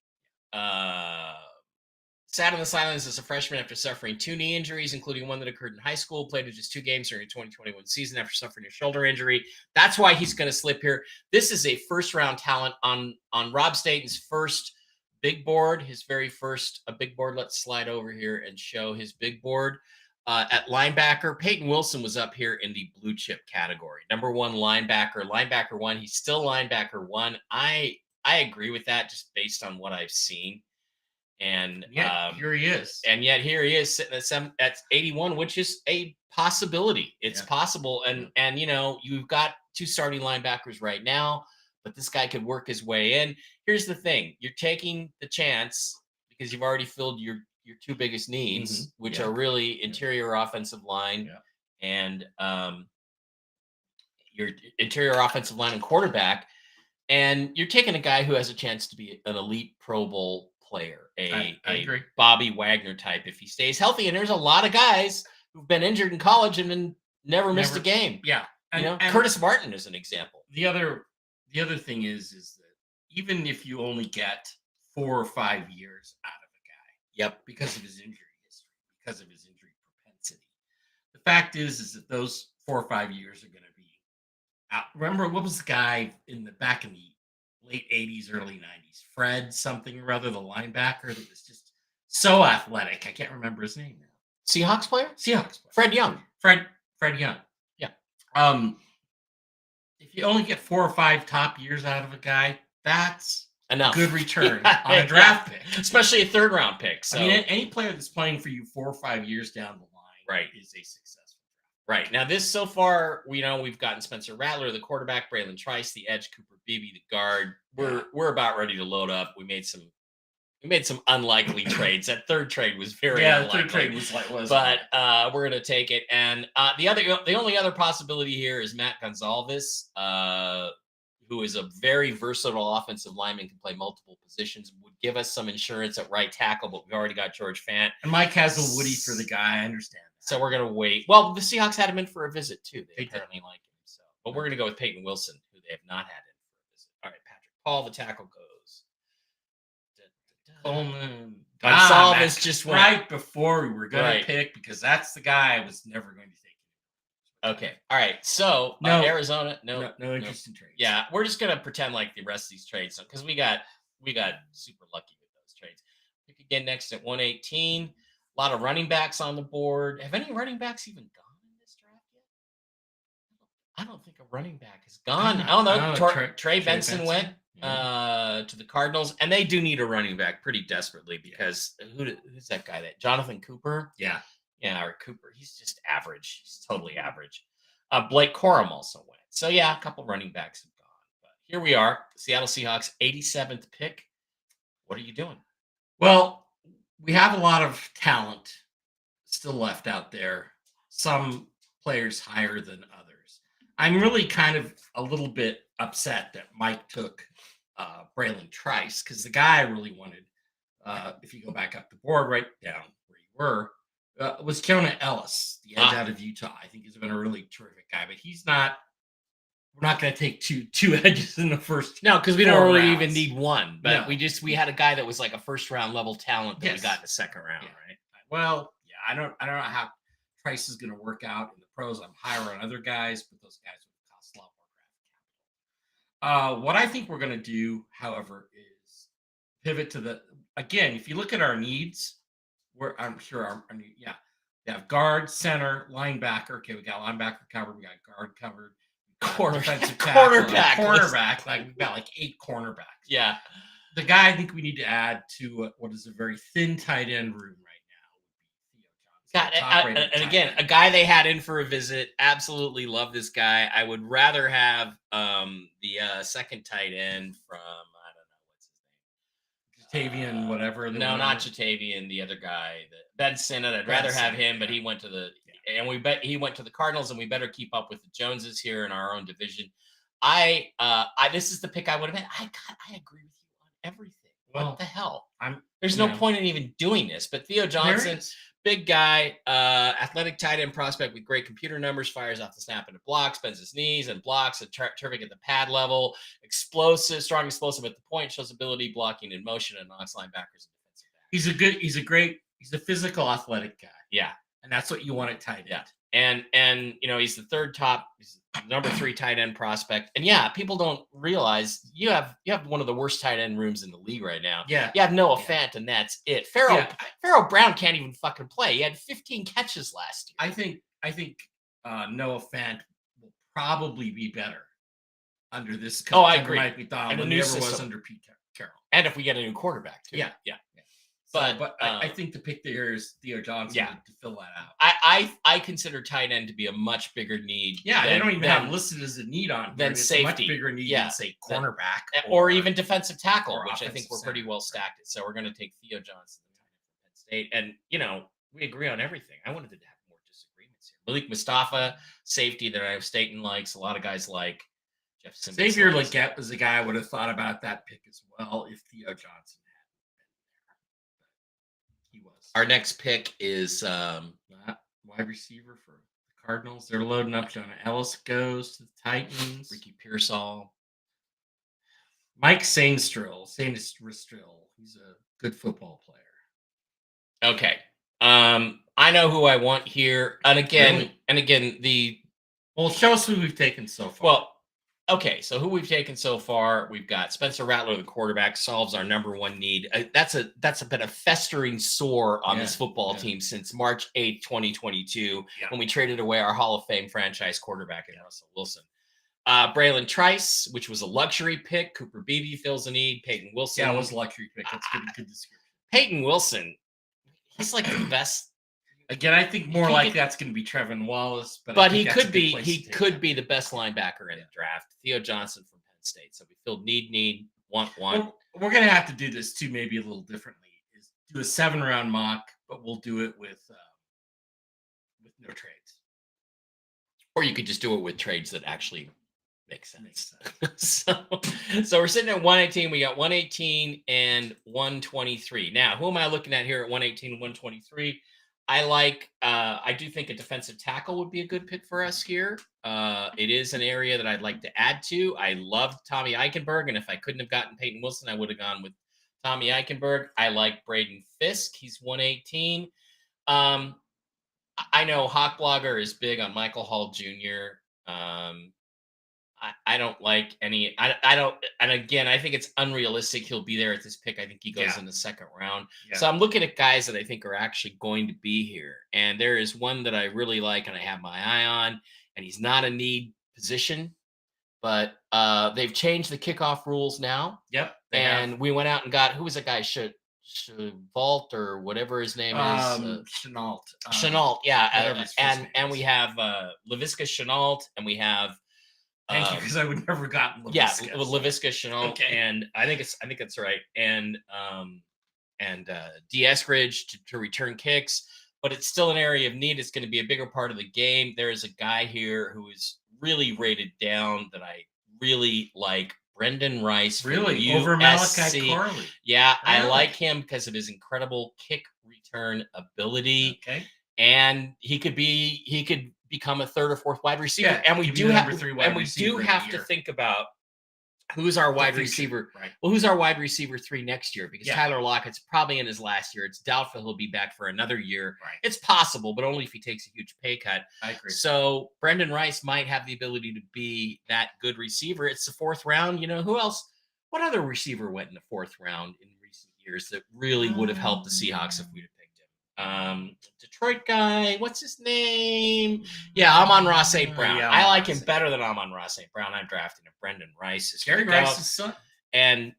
sat on the sidelines as a freshman after suffering 2 knee injuries, including one that occurred in high school. Played in just 2 games during the 2021 season after suffering a shoulder injury. That's why he's going to slip here. This is a first-round talent on Rob Staten's first big board, his very first big board. Let's slide over here and show his big board. At linebacker, Peyton Wilson was up here in the blue chip category. Number 1 linebacker 1. He's still linebacker 1. I agree with that just based on what I've seen. And here he is. And yet here he is sitting at 81, which is a possibility. It's possible. And you've got 2 starting linebackers right now, but this guy could work his way in. Here's the thing. You're taking the chance because you've already filled your 2 biggest needs, which are really interior offensive line and your interior offensive line and quarterback. And you're taking a guy who has a chance to be an elite Pro Bowl player, I agree. Bobby Wagner type if he stays healthy. And there's a lot of guys who've been injured in college and then never missed a game. Yeah. And Curtis Martin is an example. The other thing is that even if you only get 4 or 5 years out of a guy, because of his injury history, because of his injury propensity, the fact is that those 4 or 5 years are going to be out. Remember, what was the guy back in the late 80s, early 90s? Fred something or other, the linebacker that was just so athletic. I can't remember his name now. Seahawks player? Fred Young. Fred Young. Yeah. If you only get 4 or 5 top years out of a guy, that's enough. Good return on a draft pick, especially a 3rd-round pick. So. I mean, any player that's playing for you 4 or 5 years down the line, is a successful draft. Right now, this so far, we've gotten Spencer Rattler, the quarterback, Braylon Trice, the edge, Cooper Beebe, the guard. We're about ready to load up. We made some unlikely trades. That 3rd trade was very unlikely. The 3rd trade was but we're gonna take it. And the only other possibility here is Matt Gonzalez, who is a very versatile offensive lineman, can play multiple positions, would give us some insurance at right tackle, but we've already got George Fant. And Mike has a Woody for the guy. I understand that. So we're gonna wait. Well, the Seahawks had him in for a visit too. They apparently like him. So, but we're gonna go with Peyton Wilson, who they have not had in for a visit. All right, Patrick Paul, the tackle goes. Gonzalez just went right before we were going to pick because that's the guy I was never going to take. Okay. All right. So Arizona, no interest in trades. Yeah, we're just gonna pretend like the rest of these trades because we got super lucky with those trades. Pick again next at 118. A lot of running backs on the board. Have any running backs even gone in this draft yet? I don't think a running back has gone. Oh no, Trey Benson went to the Cardinals, and they do need a running back pretty desperately because who's that guy? That Jonathan Cooper? Yeah, or Cooper. He's just average. He's totally average. Blake Corum also went. So yeah, a couple running backs have gone. But here we are, Seattle Seahawks, 87th pick. What are you doing? Well, we have a lot of talent still left out there. Some players higher than others. I'm really kind of a little bit upset that Mike took Braylon Trice because the guy I really wanted, if you go back up the board right down where you were, was Jonah Ellis, the edge out of Utah. I think he's been a really terrific guy, but he's not. We're not going to take two edges in the first. No, because we don't really even need one. But no. we had a guy that was like a 1st-round level talent that we got in the 2nd round, right? Well, I don't know how Trice is going to work out in the pros. I'm higher on other guys, but those guys would cost a lot more draft capital. What I think we're going to do, however, is pivot to again. If you look at our needs, I'm sure our we have guard, center, linebacker. Okay, we got linebacker covered. We got guard covered. Defensive tackle, cornerback. Like we've got like 8 cornerbacks. Yeah. The guy I think we need to add to what is a very thin tight end room right now would be Theo Johnson. And again, a guy they had in for a visit. Absolutely love this guy. I would rather have the 2nd tight end from I don't know what's his name. Jatavian, whatever. No, not Jatavian. The other guy, Ben Sinnott. I'd rather have him, but he went to the and we bet he went to the Cardinals, and we better keep up with the Joneses here in our own division. This is the pick I would have had. I agree with you on everything. Well, what the hell? There's no point in even doing this. But Theo Johnson, big guy, athletic tight end prospect with great computer numbers, fires off the snap into blocks, bends his knees and blocks, terrific at the pad level, explosive, strong explosive at the point, shows ability blocking in motion, and knocks linebackers and defensive backs. He's a physical athletic guy. Yeah. And that's what you want at tight end. Yeah. And he's he's number 3 tight end prospect. And people don't realize you have one of the worst tight end rooms in the league right now. Yeah. You have Noah Fant, and that's it. Pharaoh Brown can't even fucking play. He had 15 catches last year. I think Noah Fant will probably be better under this coach. Oh, I agree. Mike McDonald, and he never was under Pete Carroll. And if we get a new quarterback too. Yeah. But I think the pick there is Theo Johnson to fill that out. I consider tight end to be a much bigger need. Yeah, they don't even have listed as a need on than safety. A much bigger need than, say, cornerback. Or even defensive tackle, which I think we're pretty well stacked at. So we're going to take Theo Johnson, Penn State. And, we agree on everything. I wanted to have more disagreements here. Malik Mustafa, safety that Iowa State likes. A lot of guys like Jeff Simmons. Xavier Legette was a guy I would have thought about that pick as well if Theo Johnson had been there. He was. Our next pick is wide receiver for the Cardinals. They're loading up. Jonah Ellis goes to the Titans. Ricky Pearsall. Mike Sainstrill. He's a good football player. Okay. I know who I want here. And again, Well, show us who we've taken so far. Well, okay, so who we've taken so far, we've got Spencer Rattler, the quarterback, solves our number 1 need. That's been a festering sore on this football team since March 8th, 2022, when we traded away our Hall of Fame franchise quarterback in Russell Wilson. Braylon Trice, which was a luxury pick. Cooper Beebe fills a need. Peyton Wilson. Yeah, it was a luxury pick. That's good description. Peyton Wilson, he's like the best. Again, I think more like that's going to be Trevin Wallace, but he could be the best linebacker in the draft. Theo Johnson from Penn State. So we filled need, want. Well, we're going to have to do this too, maybe a little differently. Is do a 7-round mock, but we'll do it with no trades. Or you could just do it with trades that actually make sense. So we're sitting at 118. We got 118 and 123. Now, who am I looking at here at 118 and 123? I do think a defensive tackle would be a good pick for us here. It is an area that I'd like to add to. I love Tommy Eichenberg, and if I couldn't have gotten Peyton Wilson, I would have gone with Tommy Eichenberg. I like Braden Fisk. He's 118. I know Hawk Blogger is big on Michael Hall Jr. I don't like any. I don't. And again, I think it's unrealistic he'll be there at this pick. I think he goes in the 2nd round. Yeah. So I'm looking at guys that I think are actually going to be here. And there is one that I really like and I have my eye on. And he's not a need position, but they've changed the kickoff rules now. Yep. And we went out and got, who was that guy? Vault or whatever his name is. Chenault. Chenault, yeah. And we have Laviska Chenault, and we have. Thank you, because I would never gotten Laviska. Yeah, Laviska Chenault, and I think that's right. And D. Eskridge to return kicks, but it's still an area of need. It's going to be a bigger part of the game. There is a guy here who is really rated down that I really like, Brendan Rice. Really? Over Malachi Corley? Yeah, really? I like him because of his incredible kick return ability. Okay. And he could become a 3rd or 4th wide receiver. Yeah, and we do have to think about who's our wide receiver. Right. Well, who's our wide receiver 3 next year? Because Tyler Lockett's probably in his last year. It's doubtful he'll be back for another year. Right. It's possible, but only if he takes a huge pay cut. I agree. So Brendan Rice might have the ability to be that good receiver. It's the 4th round. Who else? What other receiver went in the 4th round in recent years that really would have helped the Seahawks if we'd have picked him? Detroit guy, what's his name? Yeah, Amon-Ra St. Brown. I like him better than Amon-Ra St. Brown. I'm drafting him. Brendan Rice is Gary Rice's son. And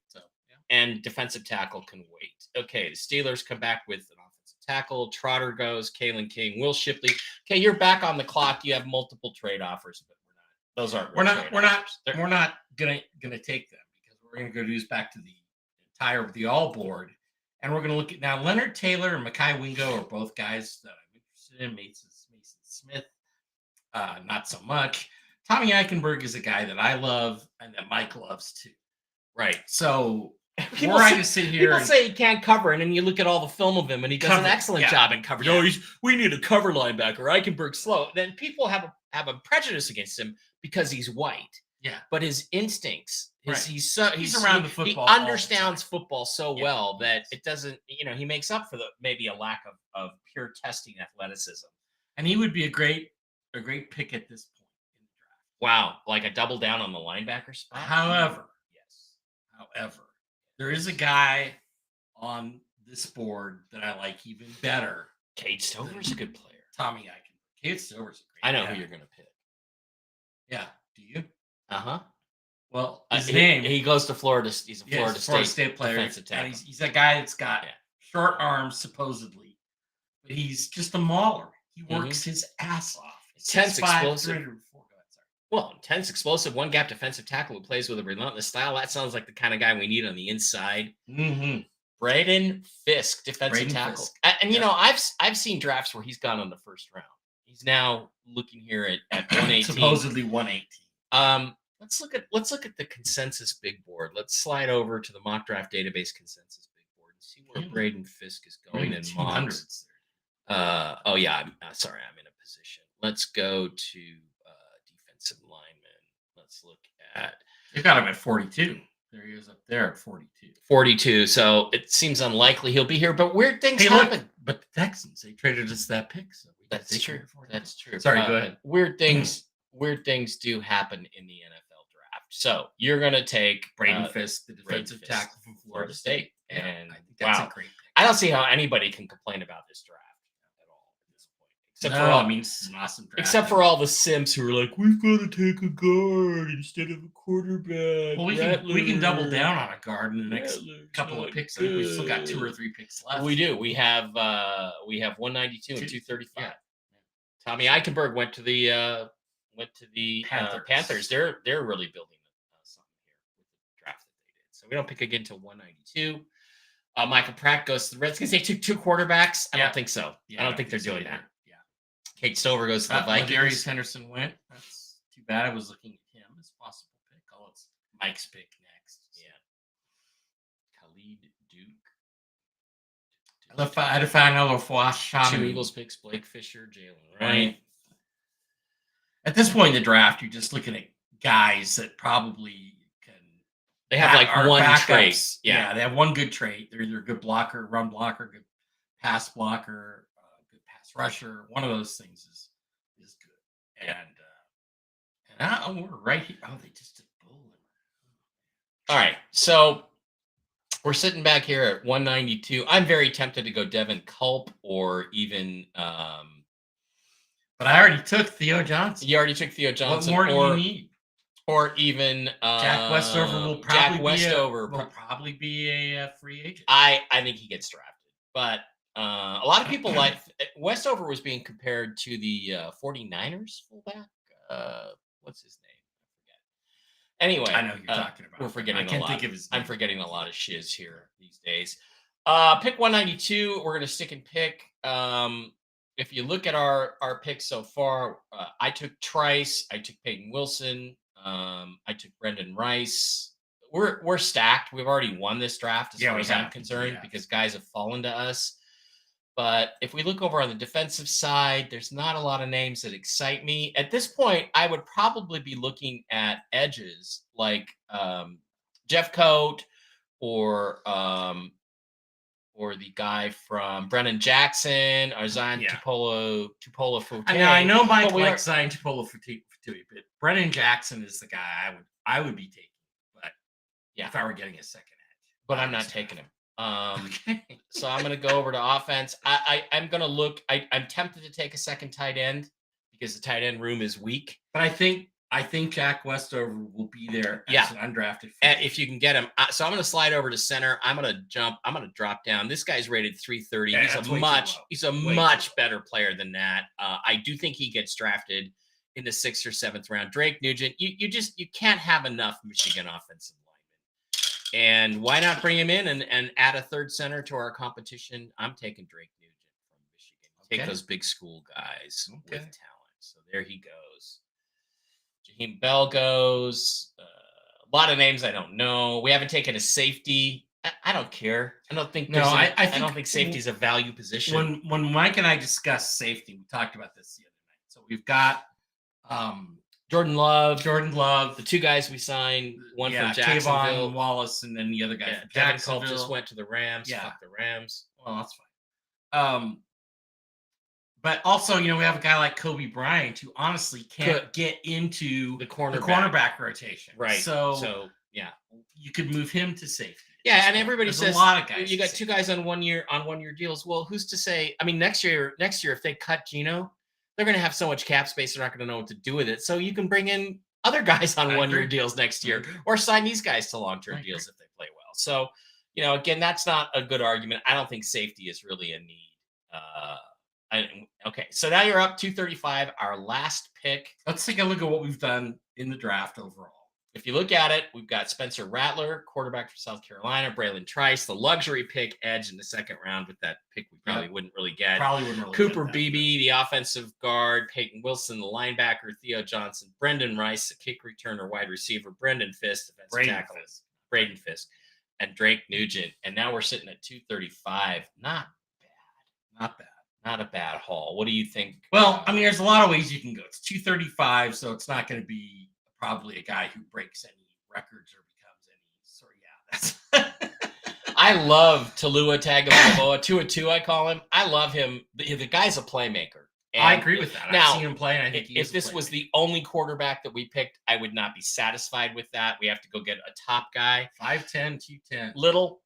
defensive tackle can wait. Okay, the Steelers come back with an offensive tackle. Trotter goes, Kalen King, Will Shipley. Okay, you're back on the clock. You have multiple trade offers, but those aren't. We're not gonna take them because we're gonna go back to the all board. And we're going to look at now Leonard Taylor and Mekhi Wingo are both guys that I'm interested in. Mason Smith, not so much. Tommy Eichenberg is a guy that I love and that Mike loves too. Right. So People we're say, going to sit here. people say he can't cover, and then you look at all the film of him, and he does an Cover, excellent yeah. job in coverage. Yeah. Oh, we need a cover linebacker. Eichenberg's slow. Then people have a prejudice against him because he's white. Yeah. But his instincts, Right. he's around the football. He understands football so Yeah. well that it doesn't, he makes up for maybe a lack of pure testing athleticism. And he would be a great pick at this point in the draft. Wow, like a double down on the linebacker spot. However, yes. There is a guy on this board that I like even better. Cade Stover's a good player. Tommy Eichenberg. Cade Stover's a I great know guy. who you're going to pick. Yeah. Do you? Uh-huh. Well, his name. He goes to Florida. He's a Florida State player. defensive tackle. And he's a guy that's got short arms, supposedly. But he's just a mauler. He works his ass off. Tense, explosive. 304. Well, intense, explosive, one-gap defensive tackle who plays with a relentless style. That sounds like the kind of guy we need on the inside. Mm-hmm. Braden Fisk, defensive tackle. Fisk. And I've seen drafts where he's gone on the first round. He's now looking here at 118. Supposedly 118. Let's look at the consensus big board. Let's slide over to the mock draft database consensus big board and see where Braden Fisk is going in mocks. Oh yeah, I'm sorry, I'm in a position. Let's go to defensive lineman. Let's look at. You got him at 42. There he is up there at 42. 42. So it seems unlikely he'll be here, but weird things happen. Look, but the Texans, they traded us that pick. So that's true. That's true. Sorry, go ahead. Weird things do happen in the NFL draft. So you're going to take Braden Fisk, the defensive tackle from Florida State. And I think that's a great pick. I don't see how anybody can complain about this draft at all at this point. This is an awesome draft. Except for all the simps who are like, we've got to take a guard instead of a quarterback. Well, we can double down on a guard in the next couple of picks. I think we've still got 2 or 3 picks left. We do. We have 192 and 235. Yeah. Tommy Eichenberg went to the Panthers. They're really building something here with the draft that they did. So we don't pick again to 192. Michael Pratt goes to the Redskins. They took 2 quarterbacks. I don't think so. I don't think they're doing that. Yeah. Cade Stover goes to the Vikings. Darius Henderson went. That's too bad. I was looking at him as a possible pick. Oh, it's Mike's pick next. Yeah. Khalid Duke. I had to find another 2 Eagles picks: Blake Fisher, Jalen Wright. At this point in the draft, you're just looking at guys that probably can. They have like one trait. Yeah, they have one good trait. They're either a good blocker, run blocker, good pass blocker, good pass rusher. One of those things is good. And we're right here. Oh, they just did Bowling. All right, so we're sitting back here at 192. I'm very tempted to go Devin Culp or even. But I already took Theo Johnson. You already took Theo Johnson. What more do you need? Or even Jack Westover will probably be a free agent. I think he gets drafted, but a lot of people like Westover was being compared to the 49ers fullback. What's his name? I forget. Anyway, I know who you're talking about. We're forgetting. I can't think of his name. I'm forgetting a lot of shiz here these days. Pick 192. We're gonna stick and pick. If you look at our picks so far, I took Trice, I took Peyton Wilson, I took Brendan Rice. We're stacked. We've already won this draft as far as I'm concerned because guys have fallen to us. But if we look over on the defensive side, there's not a lot of names that excite me. At this point, I would probably be looking at edges like Jeff Coate or the guy from Brennan Jackson or Zion Tupola Fute. I know Mike likes Zion Tupola Fute, but Brennan Jackson is the guy I would be taking. But if I were getting a second edge. But I'm not taking him. Okay. So I'm going to go over to offense. I'm going to look. I'm tempted to take a second tight end because the tight end room is weak. But I think Jack Westover will be there as an undrafted. If you can get him. So I'm going to slide over to center. I'm going to jump. I'm going to drop down. This guy's rated 330. Yeah, he's a much better player than that. I do think he gets drafted in the 6th or 7th round. Drake Nugent. You can't have enough Michigan offensive linemen. And why not bring him in and add a third center to our competition? I'm taking Drake Nugent from Michigan. Take those big school guys with talent. So there he goes. Jaheim Bell goes. A lot of names I don't know. We haven't taken a safety. I don't care. I don't think. No, I think don't think safety is a value position. When Mike and I discussed safety, we talked about this the other night. So we've got Jordan Love, the 2 guys we signed, one from Jacksonville, Tavon Wallace, and then the other guy from Devin Jacksonville. Culp just went to the Rams. Yeah. Fuck the Rams. Well, that's fine. But also, we have a guy like Kobe Bryant who honestly can't get into the cornerback rotation. Right. So yeah, you could move him to safety. Yeah, and everybody says a lot of guys. You got 2 guys on 1 year deals. Well, who's to say? I mean, next year, if they cut Geno, they're going to have so much cap space, they're not going to know what to do with it. So you can bring in other guys on 1 year deals next year, or sign these guys to long term deals if they play well. So, again, that's not a good argument. I don't think safety is really a need. Okay, so now you're up 235. Our last pick. Let's take a look at what we've done in the draft overall. If you look at it, we've got Spencer Rattler, quarterback from South Carolina, Braylon Trice, the luxury pick, edge in the second round. With that pick, we probably wouldn't really get. Cooper Beebe, the offensive guard, Peyton Wilson, the linebacker, Theo Johnson, Brendan Rice, the kick returner, wide receiver, Brendan Fisk, defensive tackle, Braden Fisk, and Drake Nugent. And now we're sitting at 235. Not bad. Not a bad haul. What do you think? Well, I mean, there's a lot of ways you can go. It's 235, so it's not going to be probably a guy who breaks any records or becomes any. So yeah, that's. I love Talua Tagovailoa, 2-2. I call him. I love him. The guy's a playmaker. And I agree with that. Now, I've seen him play, and I think if this was the only quarterback that we picked, I would not be satisfied with that. We have to go get a top guy. 5'10", 210. Little,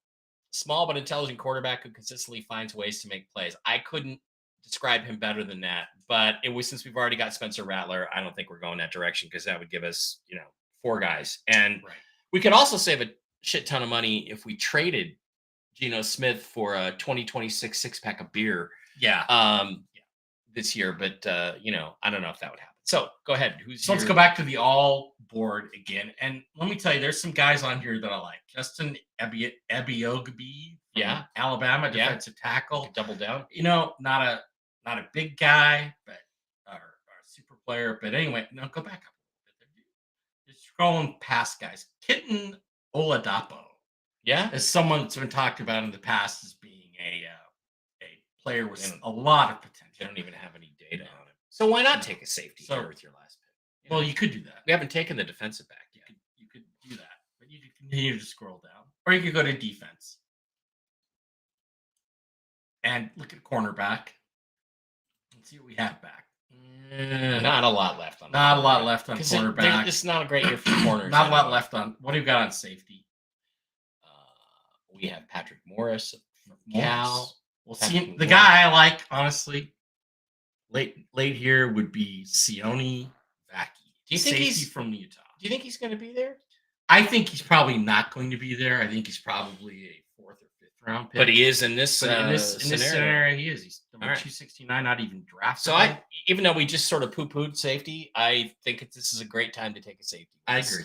small but intelligent quarterback who consistently finds ways to make plays. I couldn't describe him better than that. But it was, since we've already got Spencer Rattler, I don't think we're going that direction, because that would give us, 4 guys. And we could also save a shit ton of money if we traded Geno Smith for a 2026 6-pack of beer. This year, but I don't know if that would happen. So go ahead. Let's go back to the all board again. And let me tell you, there's some guys on here that I like. Justin Ebiogbe, Alabama, defensive tackle. Double down. Not a big guy, but or a super player. But anyway, go back up a little bit. Just scrolling past guys. Kitten Oladapo. Yeah, is someone that's been talked about in the past as being a player with a lot of potential. They don't even have any data on it. So why not take a safety here with your last pick? Well, you could do that. We haven't taken the defensive back yet. You could do that, but you could continue to scroll down, or you could go to defense and look at cornerback and see what we have back. Not a lot left on. Not a lot left on cornerback. It's not a great year for corners. Not a lot left on. What do you got on safety? We have Patrick Morris from Cal. Well, see, the guy I like, honestly, late here would be Sione Vaki. Do you think he's from Utah? Do you think he's going to be there? I think he's probably not going to be there. I think he's probably a 4th or 5th round pick. But he is in this in this scenario. He is. He's number 269, not even drafted. So even though we just sort of poo-pooed safety, I think this is a great time to take a safety. I agree.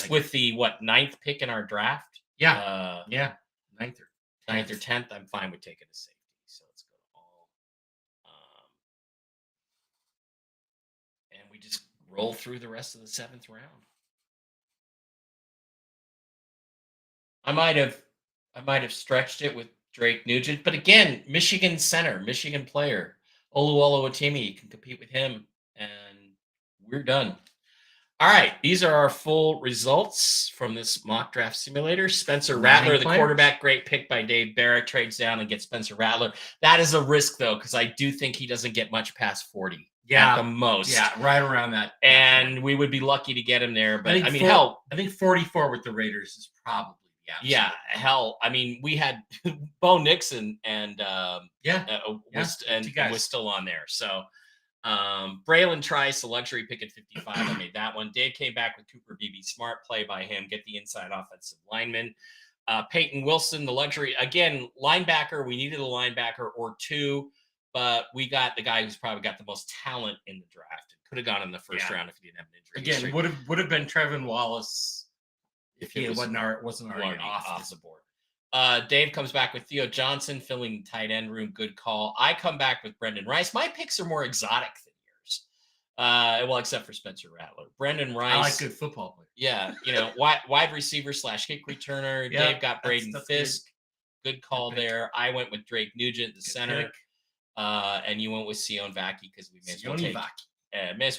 With the 9th pick in our draft. Yeah. 9th or 10th. I'm fine with taking a safety. So let's go to all. And we just roll through the rest of the 7th round. I might have stretched it with Drake Nugent, but again, Michigan center, Michigan player, Oluwalowatimi, you can compete with him, and we're done. All right, these are our full results from this mock draft simulator. Spencer Rattler, the quarterback, great pick by Dave Barrett, trades down and gets Spencer Rattler. That is a risk, though, because I do think he doesn't get much past 40 at the most. Yeah, right around that. And we would be lucky to get him there. But I think 44 with the Raiders is probably. Yeah, hell. I mean, we had Bo Nixon and was still on there. So Braylon Trice, a luxury pick at 55. I made that one. Dave came back with Cooper Beebe. Smart play by him. Get the inside offensive lineman. Peyton Wilson, the luxury. Again, linebacker. We needed a linebacker or 2, but we got the guy who's probably got the most talent in the draft. It could have gone in the first round if he didn't have an injury. Again, would have been Trevin Wallace. If he wasn't already off the board. Dave comes back with Theo Johnson filling the tight end room. Good call. I come back with Brendan Rice. My picks are more exotic than yours. Well, except for Spencer Rattler, Brendan Rice. I like good football players. Yeah, wide receiver / kick returner. Yeah, Dave got Braden Fisk. Good call Good pick. there. I went with Drake Nugent, the Good center, pick. and you went with Sion Vaki because we may as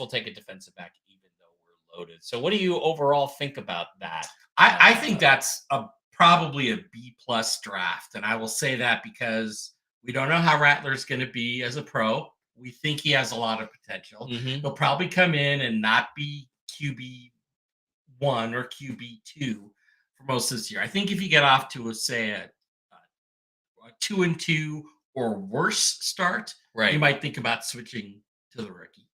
well take a defensive back even though we're loaded. So, what do you overall think about that? I think that's probably a B+ draft, and I will say that because we don't know how Rattler's going to be as a pro. We think he has a lot of potential. Mhm. He'll probably come in and not be QB1 or QB2 for most of this year. I think if you get off to a 2-2 or worse start, Right. you might think about switching to the rookie.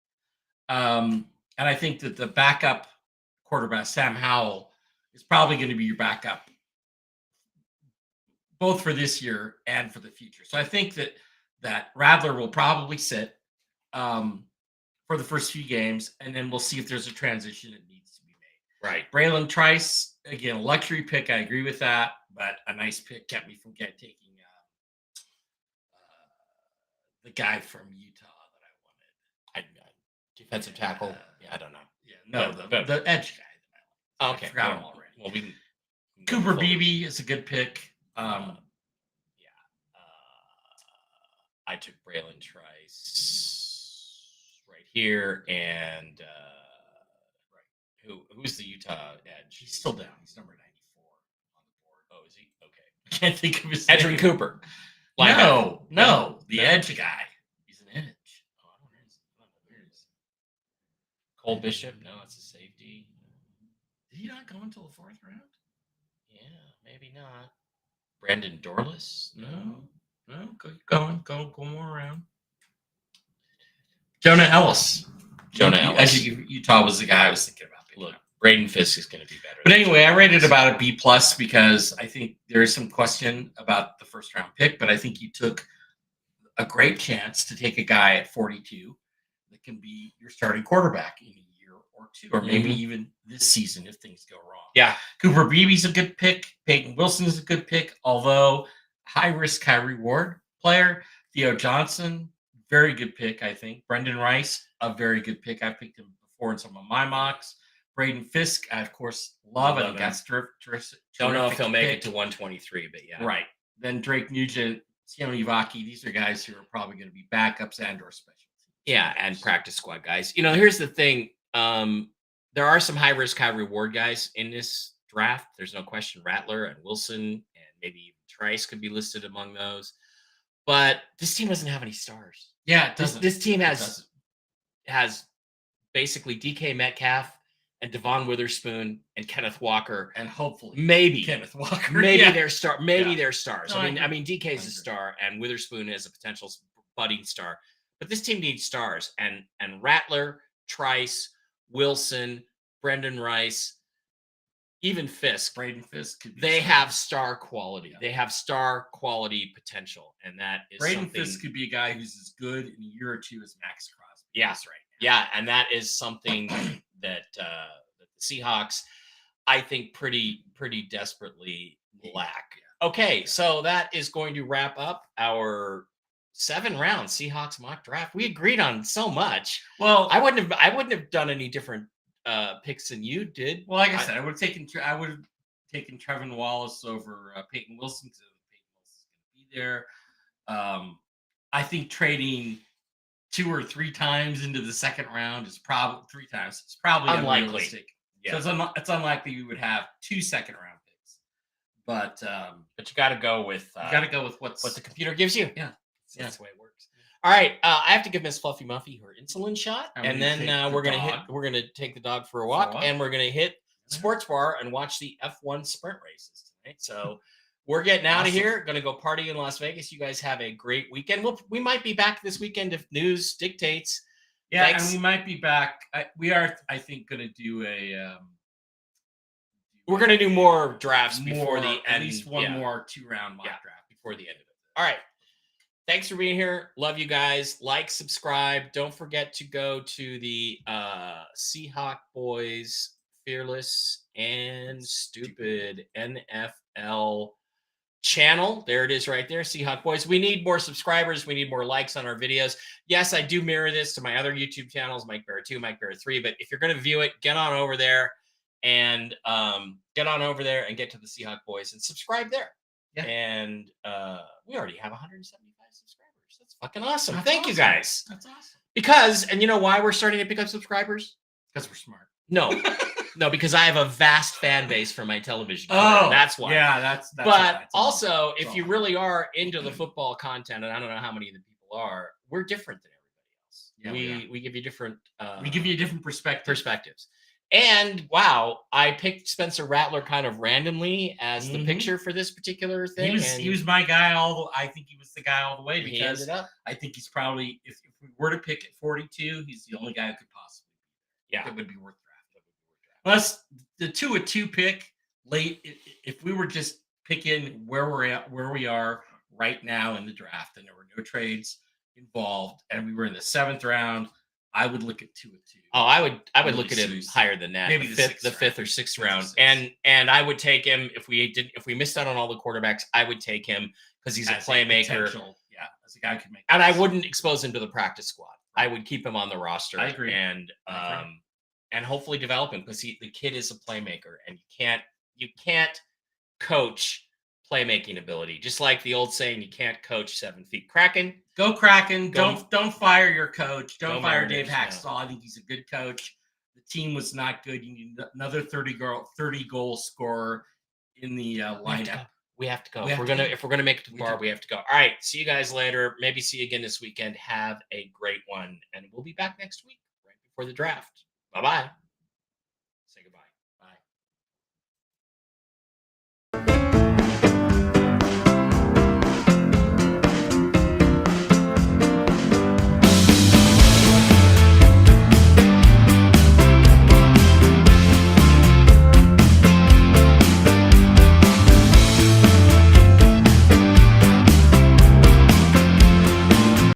And I think that the backup quarterback, Sam Howell, is probably going to be your backup both for this year and for the future. So I think that Rattler will probably sit for the first few games, and then we'll see if there's a transition that needs to be made. Right. Braylon Trice, again, a luxury pick. I agree with that, but a nice pick kept me from taking the guy from Utah that I wanted. Defensive tackle. Yeah, I don't know. Yeah, no, the edge guy. Okay, I forgot him already. Well, we can Cooper Beebe is a good pick. I took Braylon Trice right here, and who's the Utah edge? He's still down. He's number 94 on the board. Oh, is he? Okay, I can't think of his Edrin name. Cooper. No, the edge guy. He's an edge. Oh, I don't know. Cole Bishop? No, it's a safety. Did he not go until the 4th round? Yeah, maybe not. Brandon Dorless? No. Go more around. Jonah Ellis. Utah was the guy I was thinking about. Look, Braden Fisk is going to be better. But anyway, I rated about a B+ because I think there is some question about the first round pick, but I think you took a great chance to take a guy at 42 that can be your starting quarterback in a year or two, or maybe even this season if things go wrong. Yeah. Cooper Beebe's a good pick. Peyton Wilson is a good pick, although high risk, high reward player. Theo Johnson, very good pick, I think. Brendan Rice, a very good pick. I've picked him before in some of my mocks. Braden Fisk, I, of course, love it. That's terrific. Don't know if he'll make it to 123, but yeah. Right. Then Drake Nugent, Sion Vaki, these are guys who are probably going to be backups and or special teams. Yeah, and practice squad guys. Here's the thing. There are some high risk, high reward guys in this draft. There's no question. Rattler and Wilson and maybe even Trice could be listed among those. But this team doesn't have any stars. Yeah, it doesn't. This team has basically DK Metcalf and Devon Witherspoon and Kenneth Walker, and hopefully maybe Kenneth Walker. Maybe they're star. Maybe they're stars. No, I mean, DK's a star, and Witherspoon is a potential budding star. But this team needs stars, and Rattler, Trice, Wilson, Brendan Rice, even Fisk, Braden Fisk, they have star quality. Yeah. They have star quality potential, and that is Braden Fisk could be a guy who's as good in a year or two as Max Crosby. Yeah, right. Yeah, and that is something that the Seahawks, I think, pretty desperately lack. Okay, so that is going to wrap up our 7-round Seahawks mock draft. We agreed on so much. Well, I wouldn't have done any different picks than you did. Well, like I said, I would have taken Trevin Wallace over Peyton Wilson because Peyton Wilson's going to be there. I think trading 2 or 3 times into the second round is probably 3 times. It's probably unrealistic. Yeah. So it's unlikely we would have 2 second-round picks. But you got to go with what the computer gives you. Yeah, that's the way it works. All right, I have to give Miss Fluffy Muffy her insulin shot, and then we're gonna take the dog for a walk, and we're gonna hit Sports Bar and watch the F1 sprint races tonight. So we're getting out of here. Gonna go party in Las Vegas. You guys have a great weekend. We might be back this weekend if news dictates. Yeah, thanks. And we might be back. We are, I think, gonna do a. We're gonna do more drafts before the end. At least one more 2-round mock draft before the end of it. All right. Thanks for being here. Love you guys. Like, subscribe. Don't forget to go to the Seahawk Boys Fearless and Stupid NFL channel. There it is right there, Seahawk Boys. We need more subscribers. We need more likes on our videos. Yes, I do mirror this to my other YouTube channels, Mike Bear 2, Mike Bear 3. But if you're going to view it, get on over there and get to the Seahawk Boys and subscribe there. Yeah. And we already have 175 subscribers. That's fucking awesome. That's Thank you awesome. guys. That's awesome. Because, and you know why we're starting to pick up subscribers? Because we're smart. No. No, because I have a vast fan base for my television career. Oh, That's why. Yeah, that's but why. also, if you really are into the football content, and I don't know how many of the people are, we're different than everybody else. Yeah, we give you different we give you a different perspectives. And wow, I picked Spencer Rattler kind of randomly as the picture for this particular thing. He was my guy I think he was the guy all the way, he because ended up. I think he's probably, if we were to pick at 42, he's the only guy who could possibly be there. Yeah. That would be worth drafting. Plus the 2-2 pick late, if we were just picking where we are right now in the draft, and there were no trades involved, and we were in the 7th round, I would look at 2-2. Oh, I would Really look at him serious. higher than that. Maybe the the 5th or 6th round. Fifth or And I would take him if we missed out on all the quarterbacks. I would take him because he's a playmaker. As a guy who could make. And I wouldn't expose him to the practice squad. I would keep him on the roster. I agree. And hopefully develop him, because the kid is a playmaker, and you can't coach playmaking ability. Just like the old saying, you can't coach 7 feet. Kraken. Go Kraken. Don't fire your coach. Don't fire Dave Mariners, Hacksaw. I think he's a good coach. The team was not good. You need another 30 goal scorer in the lineup. We have to go. If we're gonna make it to the bar, we have to go. All right. See you guys later. Maybe see you again this weekend. Have a great one, and we'll be back next week right before the draft. Bye-bye.